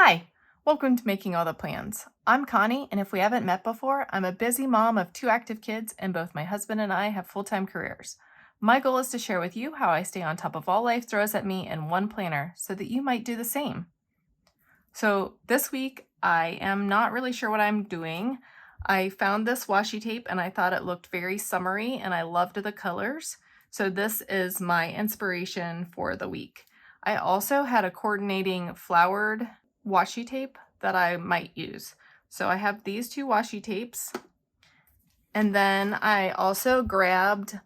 Hi, welcome to Making All the Plans. I'm Connie, and if we haven't met before, I'm a busy mom of two active kids, and both my husband and I have full-time careers. My goal is to share with you how I stay on top of all life throws at me in one planner so that you might do the same. So this week, I am not really sure what I'm doing. I found this washi tape and I thought it looked very summery and I loved the colors. So this is my inspiration for the week. I also had a coordinating flowered washi tape that I might use. So I have these two washi tapes. And then I also grabbed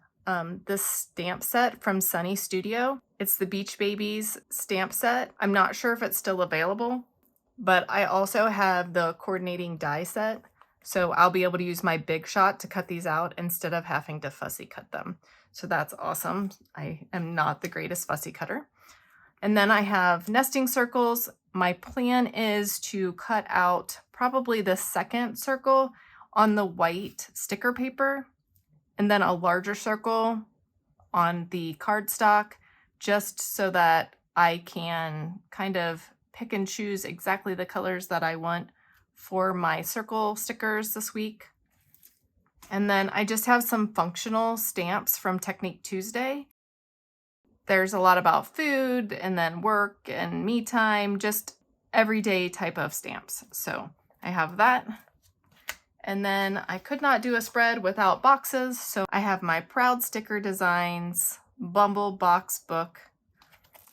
this stamp set from Sunny Studio. It's the Beach Babies stamp set. I'm not sure if it's still available, but I also have the coordinating die set. So I'll be able to use my Big Shot to cut these out instead of having to fussy cut them. So that's awesome. I am not the greatest fussy cutter. And then I have nesting circles. My plan is to cut out probably the second circle on the white sticker paper and then a larger circle on the cardstock, just so that I can kind of pick and choose exactly the colors that I want for my circle stickers this week. And then I just have some functional stamps from Technique Tuesday. There's a lot about food and then work and me time, just everyday type of stamps. So I have that. And then I could not do a spread without boxes. So I have my Proud Sticker Designs Bumble box book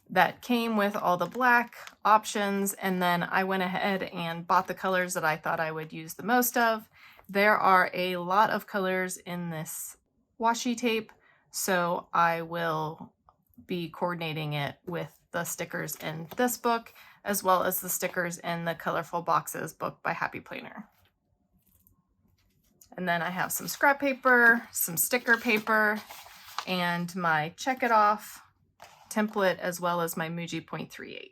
that came with all the black options. And then I went ahead and bought the colors that I thought I would use the most of. There are a lot of colors in this washi tape, so I will be coordinating it with the stickers in this book, as well as the stickers in the Colorful Boxes book by Happy Planner. And then I have some scrap paper, some sticker paper, and my Check It Off template, as well as my Muji 0.38.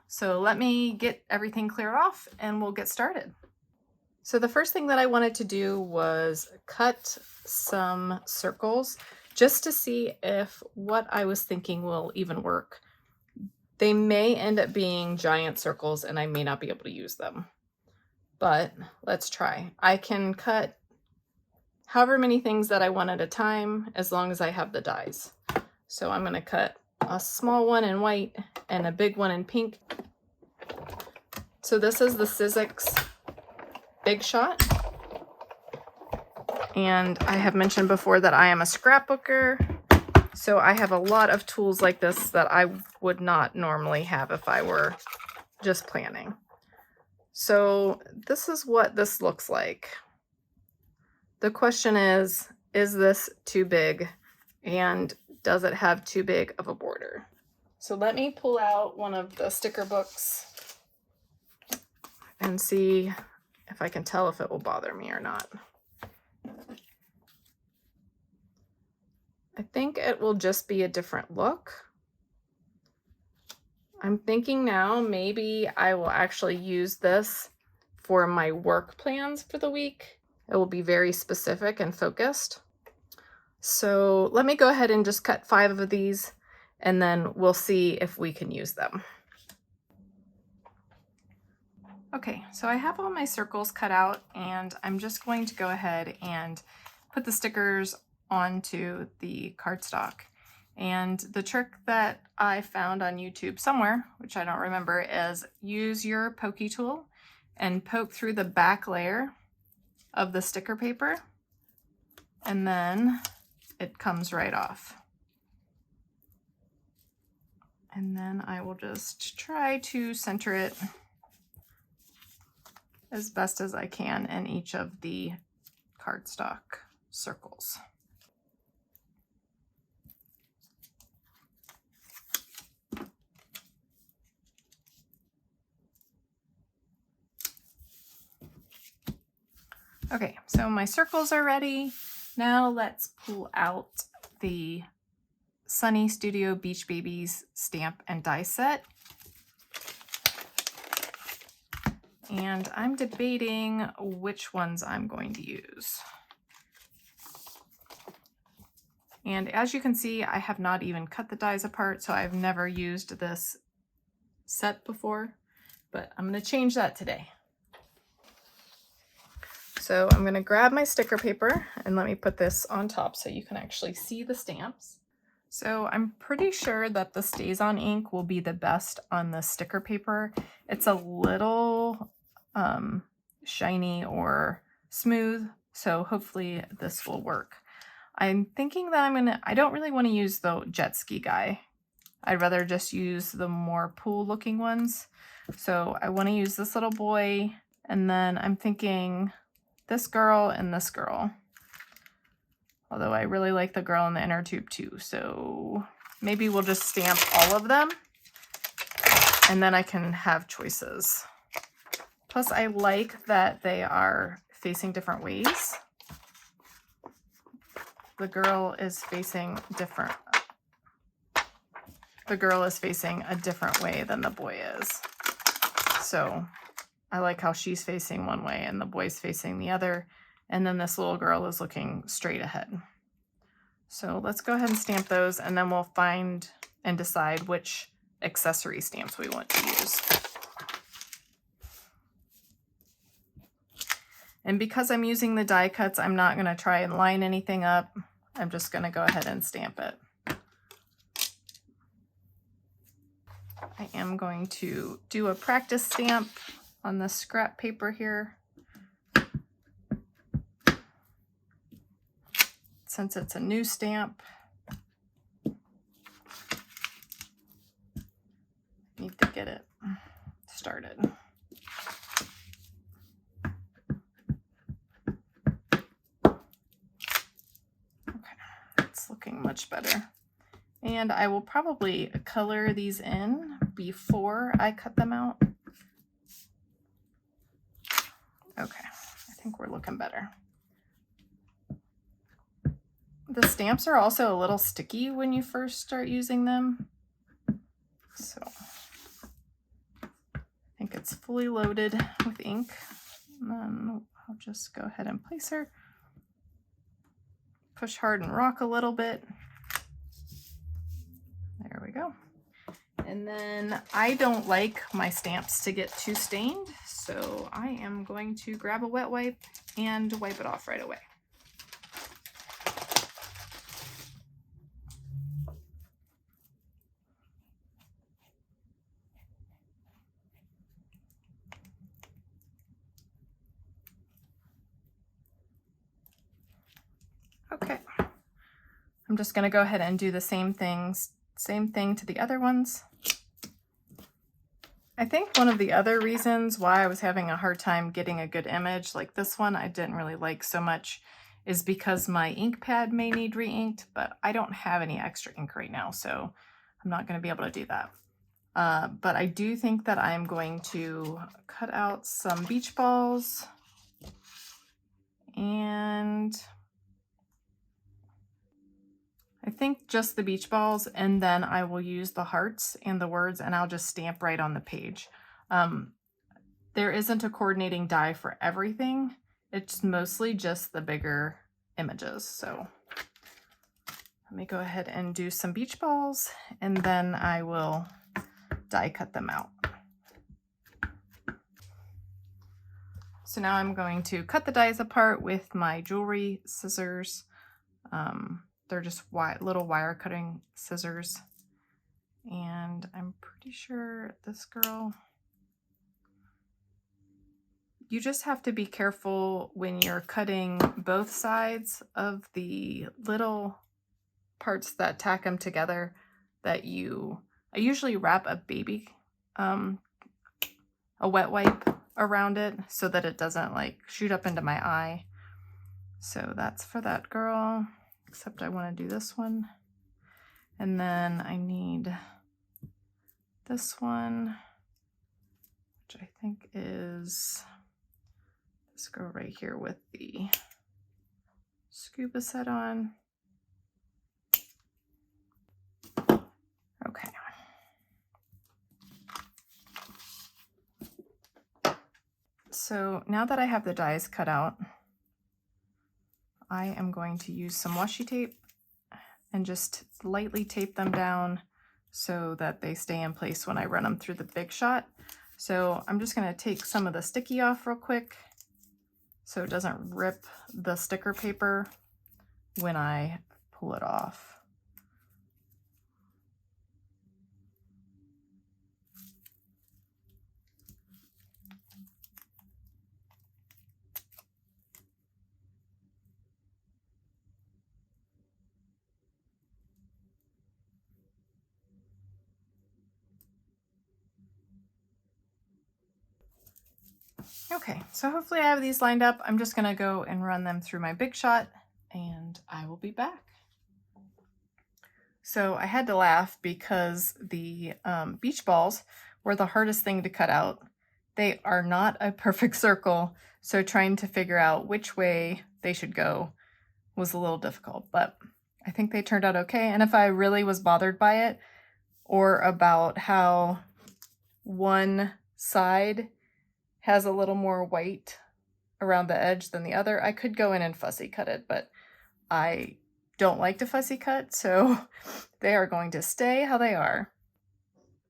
So let me get everything cleared off and we'll get started. So the first thing that I wanted to do was cut some circles just to see if what I was thinking will even work. They may end up being giant circles and I may not be able to use them, but let's try. I can cut however many things that I want at a time as long as I have the dies. So I'm going to cut a small one in white and a big one in pink. So this is the Sizzix Big Shot. And I have mentioned before that I am a scrapbooker, so I have a lot of tools like this that I would not normally have if I were just planning. So this is what this looks like. The question is this too big? And does it have too big of a border? So let me pull out one of the sticker books and see if I can tell if it will bother me or not. I think it will just be a different look. I'm thinking now maybe I will actually use this for my work plans for the week. It will be very specific and focused. So let me go ahead and just cut 5 of these and then we'll see if we can use them. Okay, so I have all my circles cut out and I'm just going to go ahead and put the stickers onto the cardstock. And the trick that I found on YouTube somewhere, which I don't remember, is use your pokey tool and poke through the back layer of the sticker paper, and then it comes right off. And then I will just try to center it as best as I can in each of the cardstock circles. Okay, so my circles are ready. Now let's pull out the Sunny Studio Beach Babies stamp and die set. And I'm debating which ones I'm going to use. And as you can see, I have not even cut the dies apart, so I've never used this set before. but I'm going to change that today. So I'm going to grab my sticker paper and let me put this on top so you can actually see the stamps. So I'm pretty sure that the Stays-On ink will be the best on the sticker paper. It's a little shiny or smooth, so hopefully this will work. I'm thinking that I don't really want to use the jet ski guy. I'd rather just use the more pool looking ones. So I want to use this little boy, and then I'm thinking this girl and this girl. Although I really like the girl in the inner tube too. So maybe we'll just stamp all of them and then I can have choices. Plus I like that they are facing different ways. The girl is facing a different way than the boy is. So I like how she's facing one way and the boy's facing the other. And then this little girl is looking straight ahead. So let's go ahead and stamp those, and then we'll find and decide which accessory stamps we want to use. And because I'm using the die cuts, I'm not going to try and line anything up. I'm just going to go ahead and stamp it. I am going to do a practice stamp on the scrap paper here. Since it's a new stamp, I need to get it started. Okay, it's looking much better. And I will probably color these in before I cut them out. Okay, I think we're looking better. The stamps are also a little sticky when you first start using them. So I think it's fully loaded with ink. And then I'll just go ahead and place her. Push hard and rock a little bit. There we go. And then I don't like my stamps to get too stained, so I am going to grab a wet wipe and wipe it off right away. Okay, I'm just going to go ahead and do the same thing to the other ones. I think one of the other reasons why I was having a hard time getting a good image, like this one I didn't really like so much, is because my ink pad may need re-inked, but I don't have any extra ink right now, so I'm not going to be able to do that. But I do think that I'm going to cut out some beach balls and I think just the beach balls, and then I will use the hearts and the words and I'll just stamp right on the page. There isn't a coordinating die for everything. It's mostly just the bigger images. So let me go ahead and do some beach balls and then I will die cut them out. So now I'm going to cut the dies apart with my jewelry scissors. They're just little wire cutting scissors. And I'm pretty sure this girl, you just have to be careful when you're cutting both sides of the little parts that tack them together that I usually wrap a wet wipe around it so that it doesn't like shoot up into my eye. So that's for that girl. Except I want to do this one. And then I need this one, which I think is this girl right here with the scuba set on. Okay. So now that I have the dies cut out, I am going to use some washi tape and just lightly tape them down so that they stay in place when I run them through the Big Shot. So I'm just going to take some of the sticky off real quick so it doesn't rip the sticker paper when I pull it off. Okay, so hopefully I have these lined up. I'm just gonna go and run them through my Big Shot and I will be back. So I had to laugh because the beach balls were the hardest thing to cut out. They are not a perfect circle, so trying to figure out which way they should go was a little difficult, but I think they turned out okay. And if I really was bothered by it or about how one side has a little more white around the edge than the other, I could go in and fussy cut it, but I don't like to fussy cut, so they are going to stay how they are.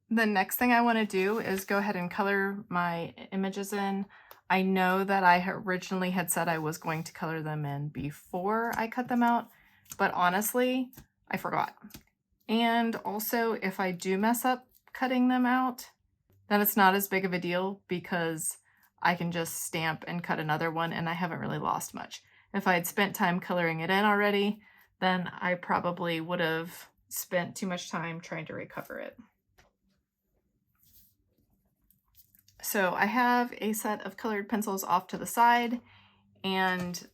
The next thing I want to do is go ahead and color my images in. I know that I originally had said I was going to color them in before I cut them out, but honestly, I forgot. And also, if I do mess up cutting them out, then it's not as big of a deal because I can just stamp and cut another one and I haven't really lost much. If I had spent time coloring it in already, then I probably would have spent too much time trying to recover it. So I have a set of colored pencils off to the side and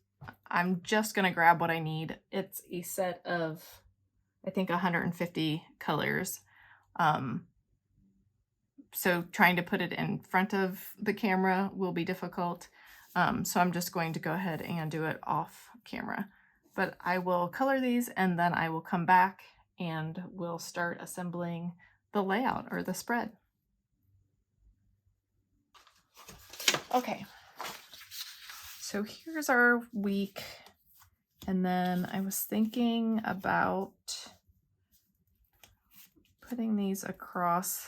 I'm just gonna grab what I need. It's a set of, I think, 150 colors. So trying to put it in front of the camera will be difficult. So I'm just going to go ahead and do it off camera. But I will color these and then I will come back and we'll start assembling the layout or the spread. Okay, so here's our week. And then I was thinking about putting these across.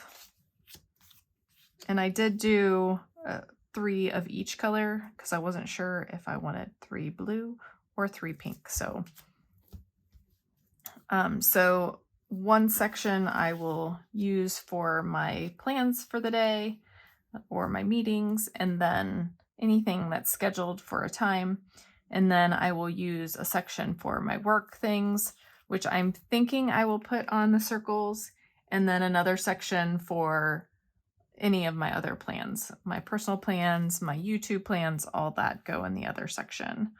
And I did do 3 of each color because I wasn't sure if I wanted 3 blue or 3 pink. So, so one section I will use for my plans for the day or my meetings, and then anything that's scheduled for a time. And then I will use a section for my work things, which I'm thinking I will put on the circles, and then another section for any of my other plans. My personal plans, my YouTube plans, all that go in the other section.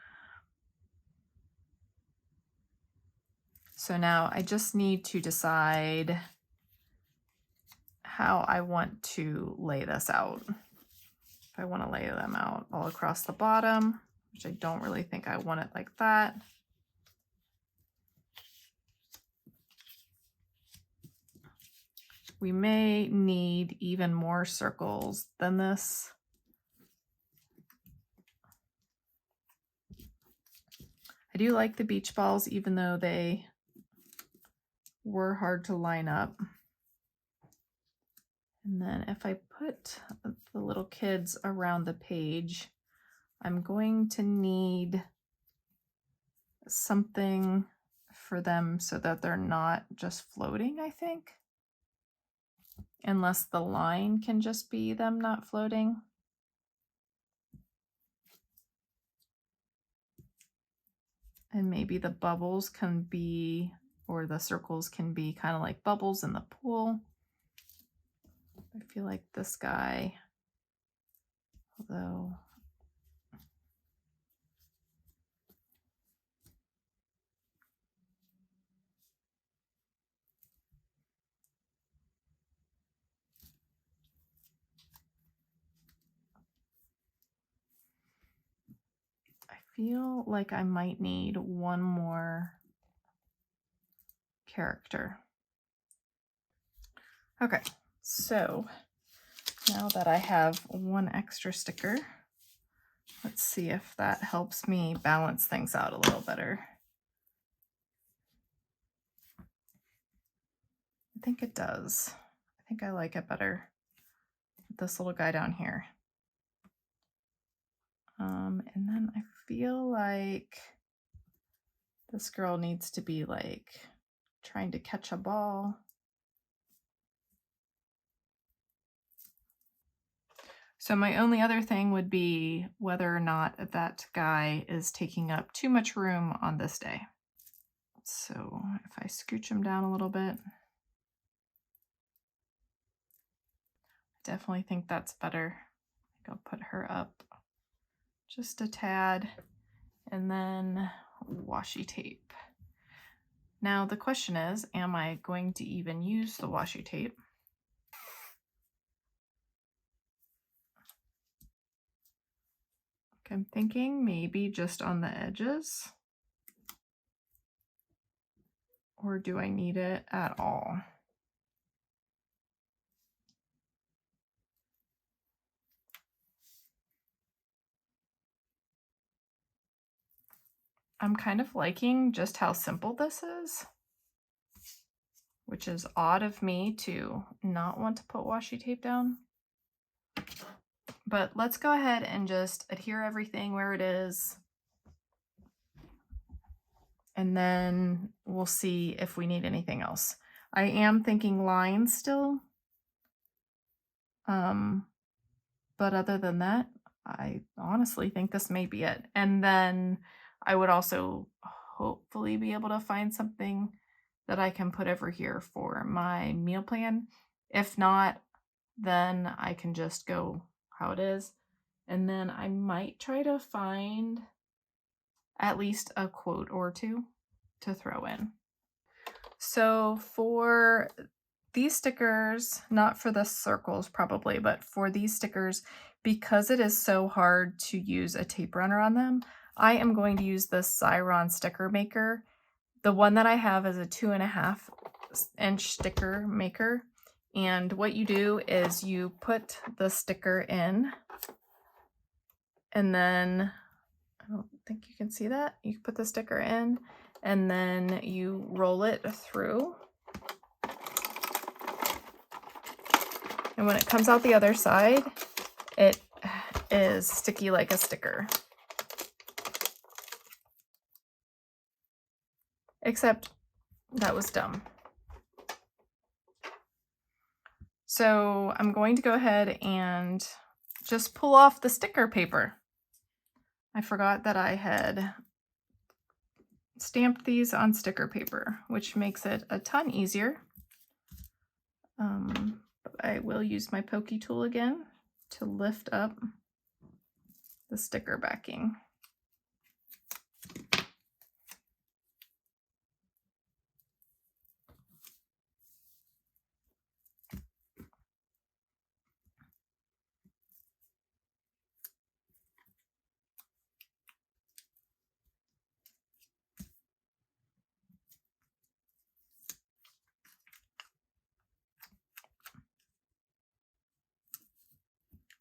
So now I just need to decide how I want to lay this out. If I want to lay them out all across the bottom, which I don't really think I want it like that. We may need even more circles than this. I do like the beach balls, even though they were hard to line up. And then if I put the little kids around the page, I'm going to need something for them so that they're not just floating, I think. Unless the line can just be them not floating. And maybe the bubbles can be, or the circles can be kind of like bubbles in the pool. I feel like this guy, although I feel like I might need one more character. Okay, so now that I have one extra sticker, let's see if that helps me balance things out a little better. I think it does. I think I like it better this little guy down here. And then I feel like this girl needs to be like trying to catch a ball. So my only other thing would be whether or not that guy is taking up too much room on this day. So if I scooch him down a little bit, I definitely think that's better. I'll put her up just a tad, and then washi tape. Now the question is, am I going to even use the washi tape? I'm thinking maybe just on the edges, or do I need it at all? I'm kind of liking just how simple this is, which is odd of me to not want to put washi tape down. But let's go ahead and just adhere everything where it is. And then we'll see if we need anything else. I am thinking lines still. But other than that, I honestly think this may be it. And then I would also hopefully be able to find something that I can put over here for my meal plan. If not, then I can just go how it is. And then I might try to find at least a quote or two to throw in. So for these stickers, not for the circles probably, but for these stickers, because it is so hard to use a tape runner on them, I am going to use the Xyron sticker maker. The one that I have is a 2.5-inch sticker maker. And what you do is you put the sticker in, and then, I don't think you can see that. You put the sticker in, and then you roll it through. And when it comes out the other side, it is sticky like a sticker. Except that was dumb. So I'm going to go ahead and just pull off the sticker paper. I forgot that I had stamped these on sticker paper, which makes it a ton easier. But I will use my pokey tool again to lift up the sticker backing.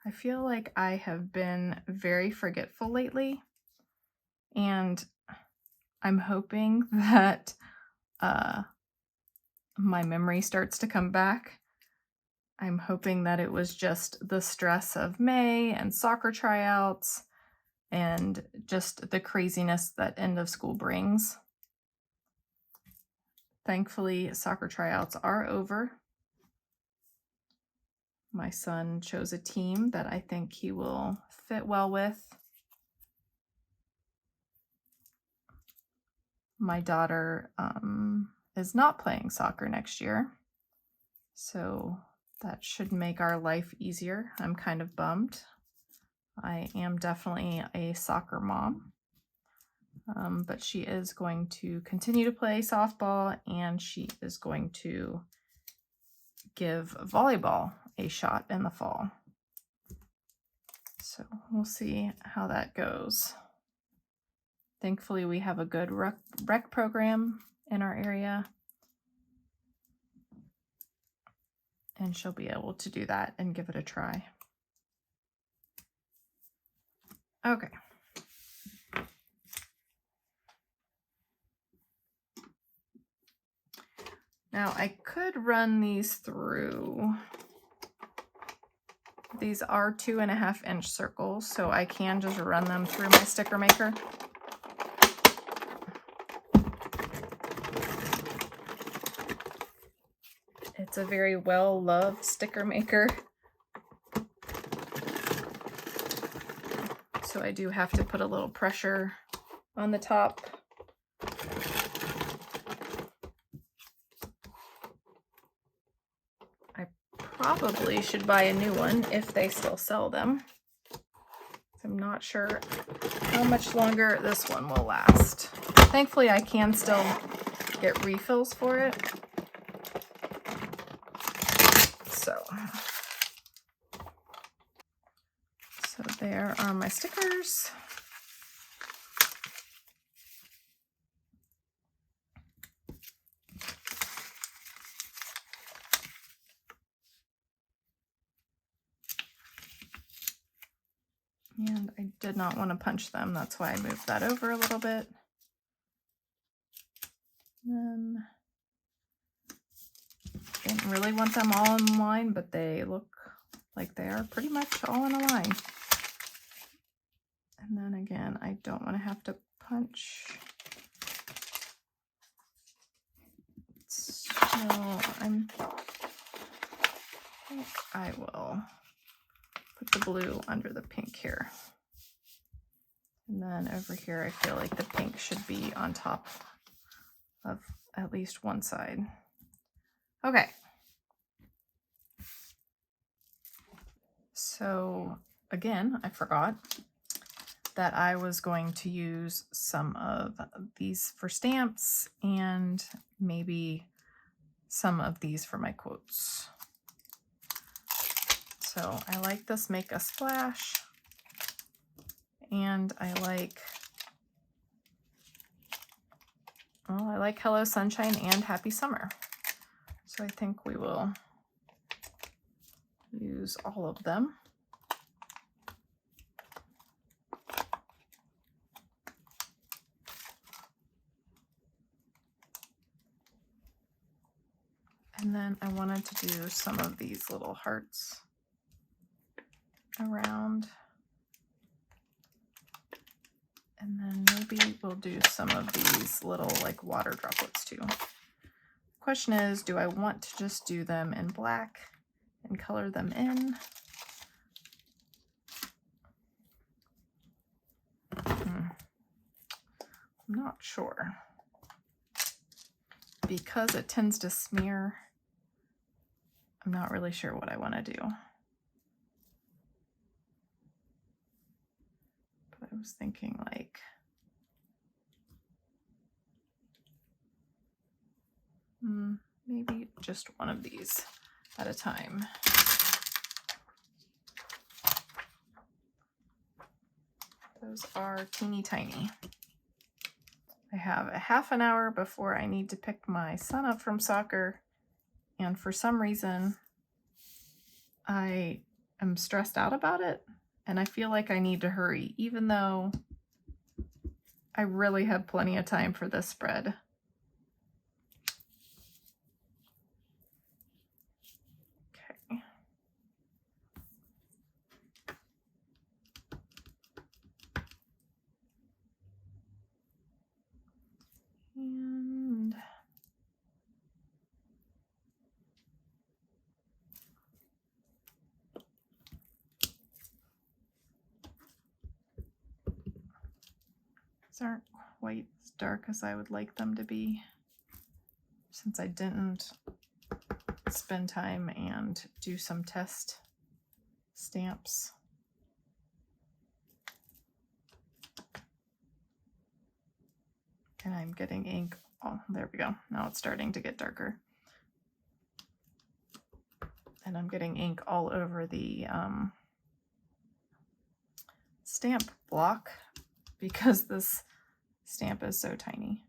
I feel like I have been very forgetful lately, and I'm hoping that my memory starts to come back. I'm hoping that it was just the stress of May and soccer tryouts and just the craziness that end of school brings. Thankfully, soccer tryouts are over. My son chose a team that I think he will fit well with. My daughter is not playing soccer next year, so that should make our life easier. I'm kind of bummed. I am definitely a soccer mom, but she is going to continue to play softball, and she is going to give volleyball a shot in the fall. So we'll see how that goes. Thankfully, we have a good rec program in our area, and she'll be able to do that and give it a try. Okay. Now I could run these through These are 2.5-inch circles, so I can just run them through my sticker maker. It's a very well-loved sticker maker. So I do have to put a little pressure on the top. I probably should buy a new one if they still sell them. I'm not sure how much longer this one will last. Thankfully, I can still get refills for it. So there are my stickers. And I did not want to punch them. That's why I moved that over a little bit. And then didn't really want them all in line, but they look like they are pretty much all in a line. And then again, I don't want to have to punch. So I will put the blue under the pink here. And then over here, I feel like the pink should be on top of at least one side. Okay. So again, I forgot that I was going to use some of these for stamps and maybe some of these for my quotes. So I like this Make a Splash, and I like Hello Sunshine and Happy Summer. So I think we will use all of them. And then I wanted to do some of these little hearts around. And then maybe we'll do some of these little like water droplets too. Question is, do I want to just do them in black and color them in? I'm not sure. Because it tends to smear, I'm not really sure what I want to do. But I was thinking like, maybe just one of these at a time. Those are teeny tiny. I have a half an hour before I need to pick my son up from soccer, and for some reason I am stressed out about it, and I feel like I need to hurry, even though I really have plenty of time for this spread. Okay. And these aren't quite as dark as I would like them to be, since I didn't spend time and do some test stamps. And I'm getting ink. Oh, there we go. Now it's starting to get darker. And I'm getting ink all over the stamp block because this stamp is so tiny.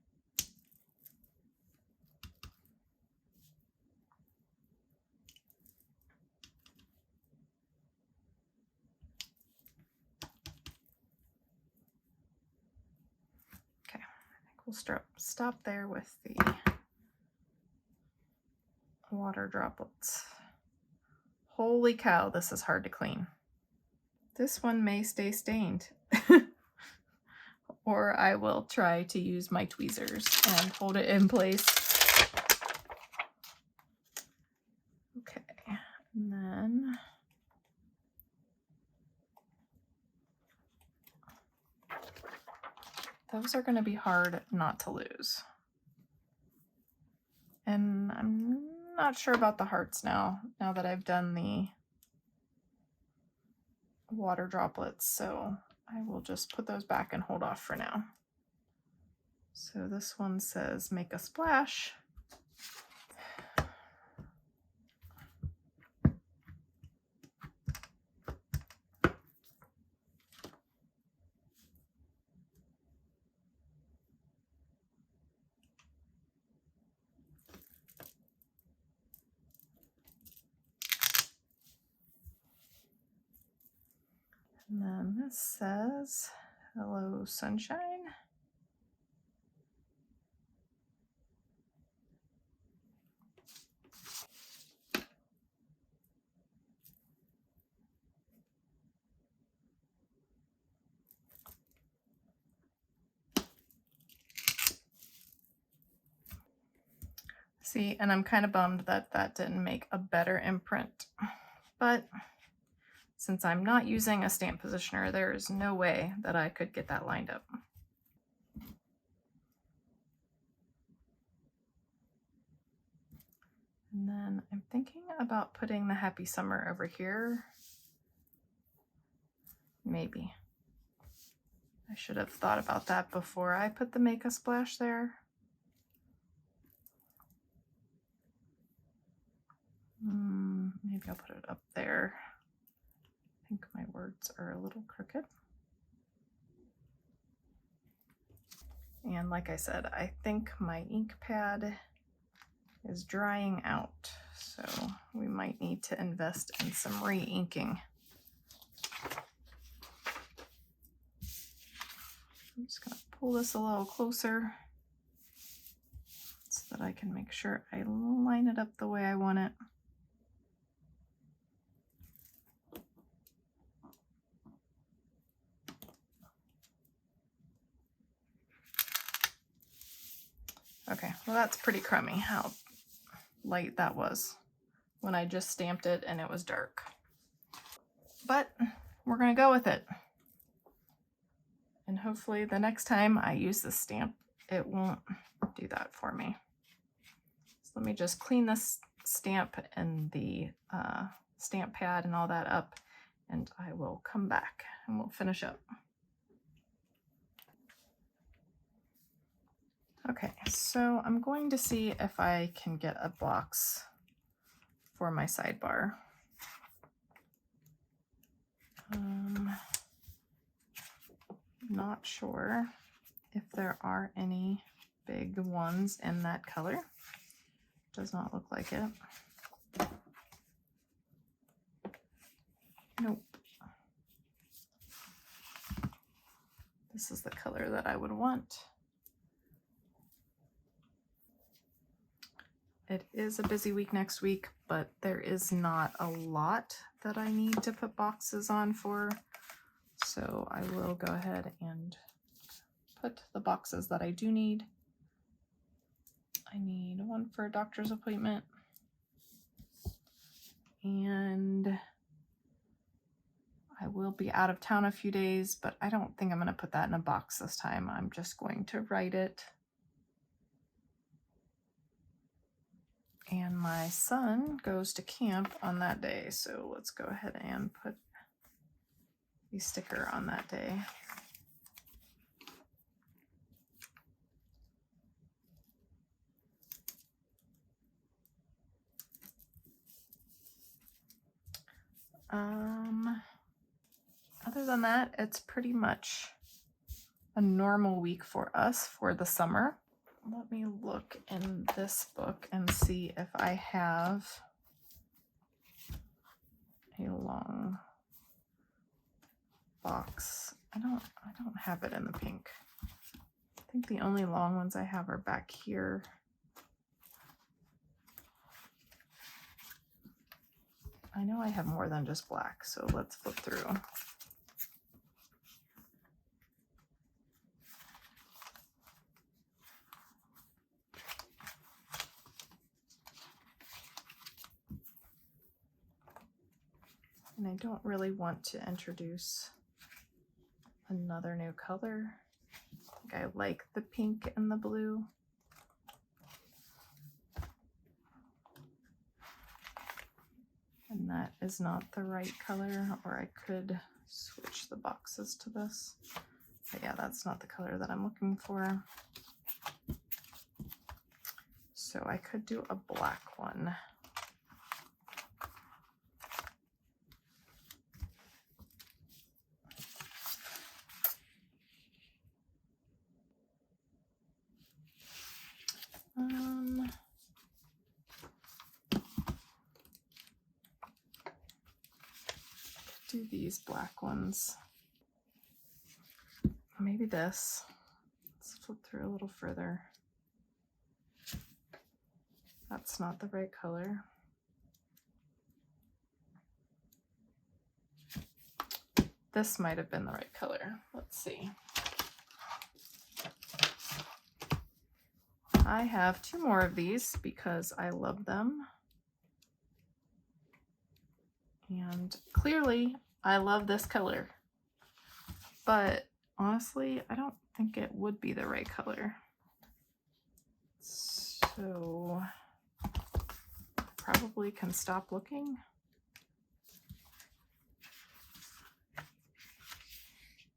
We'll stop there with the water droplets. Holy cow, this is hard to clean. This one may stay stained. Or I will try to use my tweezers and hold it in place. Okay, and then those are going to be hard not to lose. And I'm not sure about the hearts now that I've done the water droplets, so I will just put those back and hold off for now. So this one says make a splash. And then this says hello sunshine. See, and I'm kind of bummed that that didn't make a better imprint, but since I'm not using a stamp positioner, there is no way that I could get that lined up. And then I'm thinking about putting the happy summer over here. Maybe. I should have thought about that before I put the make a splash there. Maybe I'll put it up there. I think my words are a little crooked. And like I said, I think my ink pad is drying out, so we might need to invest in some re-inking. I'm just going to pull this a little closer so that I can make sure I line it up the way I want it. Okay, well that's pretty crummy how light that was when I just stamped it and it was dark. But we're gonna go with it. And hopefully the next time I use this stamp, it won't do that for me. So let me just clean this stamp and the stamp pad and all that up, and I will come back and we'll finish up. Okay, so I'm going to see if I can get a box for my sidebar. Not sure if there are any big ones in that color. Does not look like it. Nope. This is the color that I would want. It is a busy week next week, but there is not a lot that I need to put boxes on for. So I will go ahead and put the boxes that I do need. I need one for a doctor's appointment. And I will be out of town a few days, but I don't think I'm going to put that in a box this time. I'm just going to write it. And my son goes to camp on that day, so let's go ahead and put the sticker on that day. Other than that, it's pretty much a normal week for us for the summer. Let me look in this book and see if I have a long box. I don't have it in the pink. I think the only long ones I have are back here. I know I have more than just black, so let's flip through. And I don't really want to introduce another new color. I like the pink and the blue. And that is not the right color, or I could switch the boxes to this. But yeah, that's not the color that I'm looking for. So I could do a black one. Do these black ones. Maybe this. Let's flip through a little further. That's not the right color. This might have been the right color. Let's see. I have 2 more of these because I love them. And clearly I love this color, but honestly, I don't think it would be the right color. So probably can stop looking.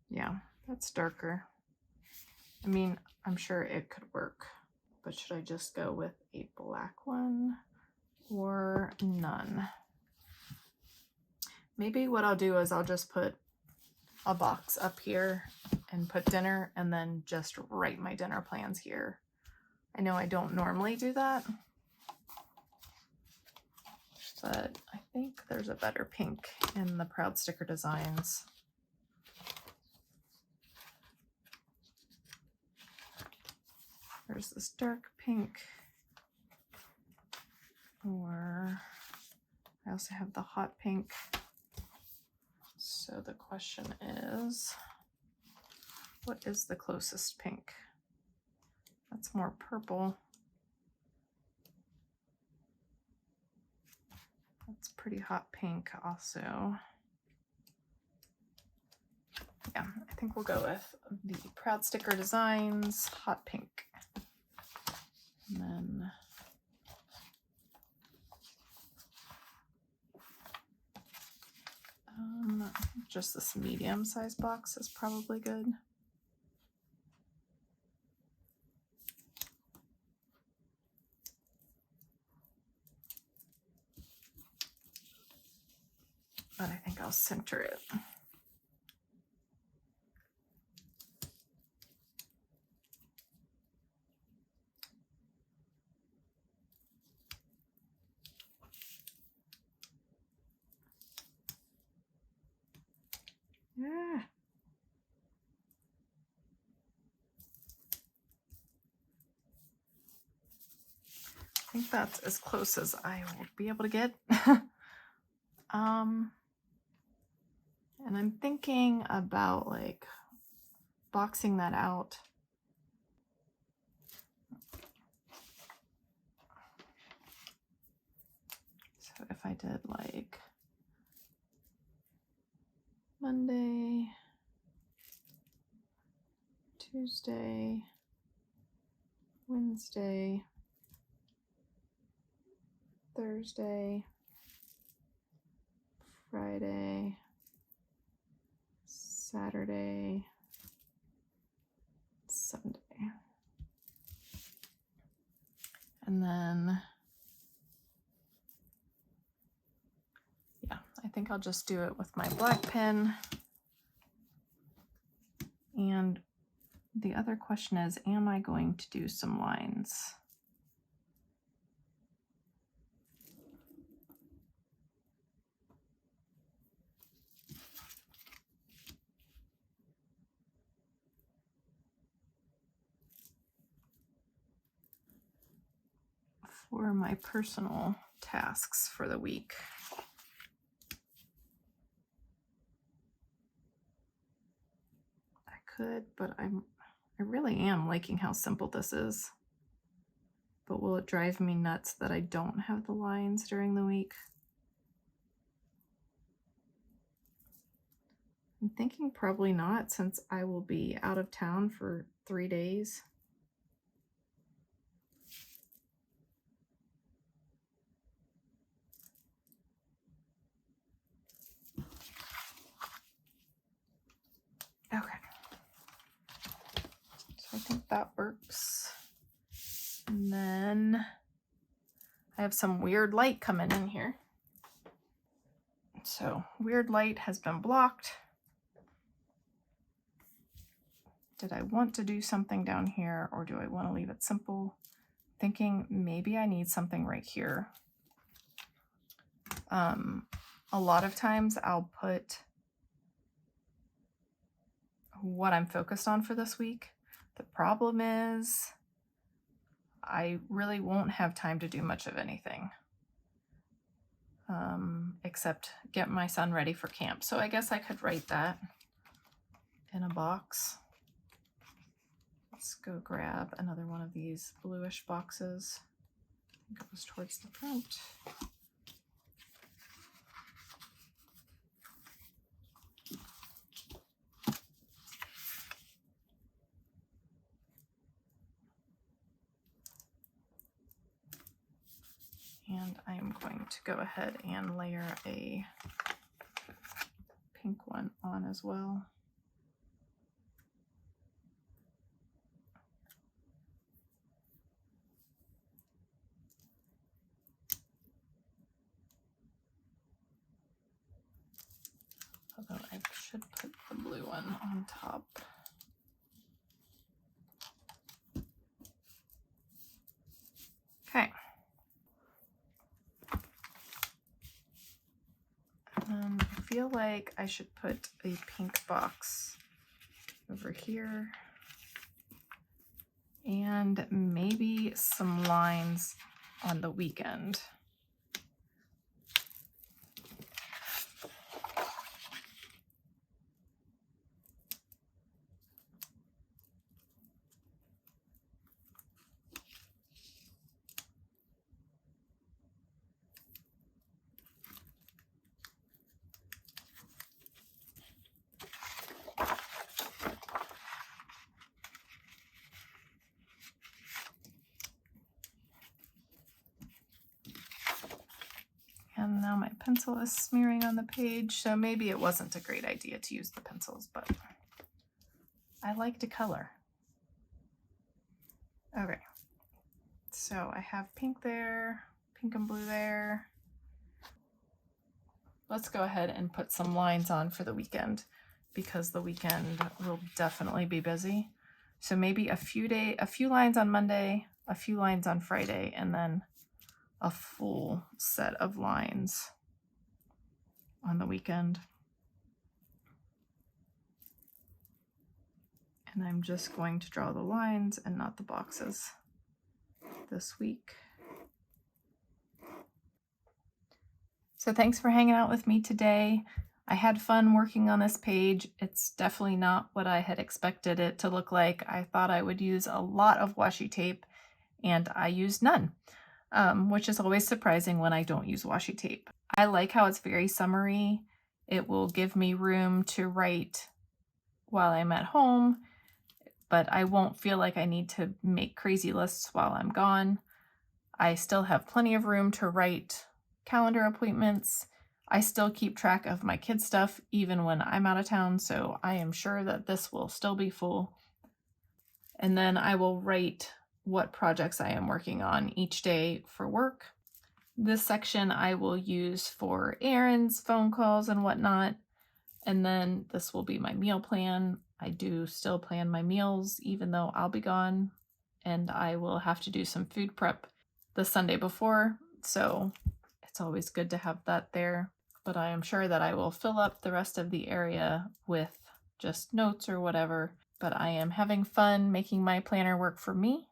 Yeah, that's darker. I mean, I'm sure it could work, but should I just go with a black one or none? Maybe what I'll do is I'll just put a box up here and put dinner, and then just write my dinner plans here. I know I don't normally do that, but I think there's a better pink in the Proud Sticker Designs. There's this dark pink, or I also have the hot pink. So the question is, what is the closest pink? That's more purple. That's pretty hot pink also. Yeah, I think we'll go with the Proud Sticker Designs hot pink. And then just this medium-sized box is probably good. But I think I'll center it. Yeah. I think that's as close as I will be able to get. And I'm thinking about like boxing that out. So if I did like Monday, Tuesday, Wednesday, Thursday, Friday, Saturday, Sunday. And then, yeah, I think I'll just do it with my black pen. And the other question is, am I going to do some lines? For my personal tasks for the week. could, but I really am liking how simple this is. But will it drive me nuts that I don't have the lines during the week? I'm thinking probably not, since I will be out of town for 3 days. Okay. So I think that works. And then I have some weird light coming in here. So weird light has been blocked. Did I want to do something down here, or do I want to leave it simple? Thinking maybe I need something right here. A lot of times I'll put what I'm focused on for this week. The problem is I really won't have time to do much of anything, except get my son ready for camp. So I guess I could write that in a box. Let's go grab another one of these bluish boxes. I think it was towards the front. And I am going to go ahead and layer a pink one on as well. Although I should put the blue one on top. Okay. I feel like I should put a pink box over here and maybe some lines on the weekend. And now my pencil is smearing on the page, so maybe it wasn't a great idea to use the pencils, but I like to color. Okay, so I have pink there, pink and blue there. Let's go ahead and put some lines on for the weekend, because the weekend will definitely be busy. So maybe a few lines on Monday, a few lines on Friday, and then a full set of lines on the weekend. And I'm just going to draw the lines and not the boxes this week. So thanks for hanging out with me today. I had fun working on this page. It's definitely not what I had expected it to look like. I thought I would use a lot of washi tape, and I used none, which is always surprising when I don't use washi tape. I like how it's very summery. It will give me room to write while I'm at home, but I won't feel like I need to make crazy lists while I'm gone. I still have plenty of room to write calendar appointments. I still keep track of my kids' stuff even when I'm out of town, so I am sure that this will still be full. And then I will write what projects I am working on each day for work. This section I will use for errands, phone calls, and whatnot. And then this will be my meal plan. I do still plan my meals even though I'll be gone, and I will have to do some food prep the Sunday before, so it's always good to have that there. But I am sure that I will fill up the rest of the area with just notes or whatever. But I am having fun making my planner work for me.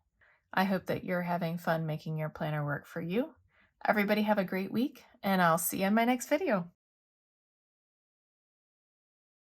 I hope that you're having fun making your planner work for you. Everybody have a great week, and I'll see you in my next video.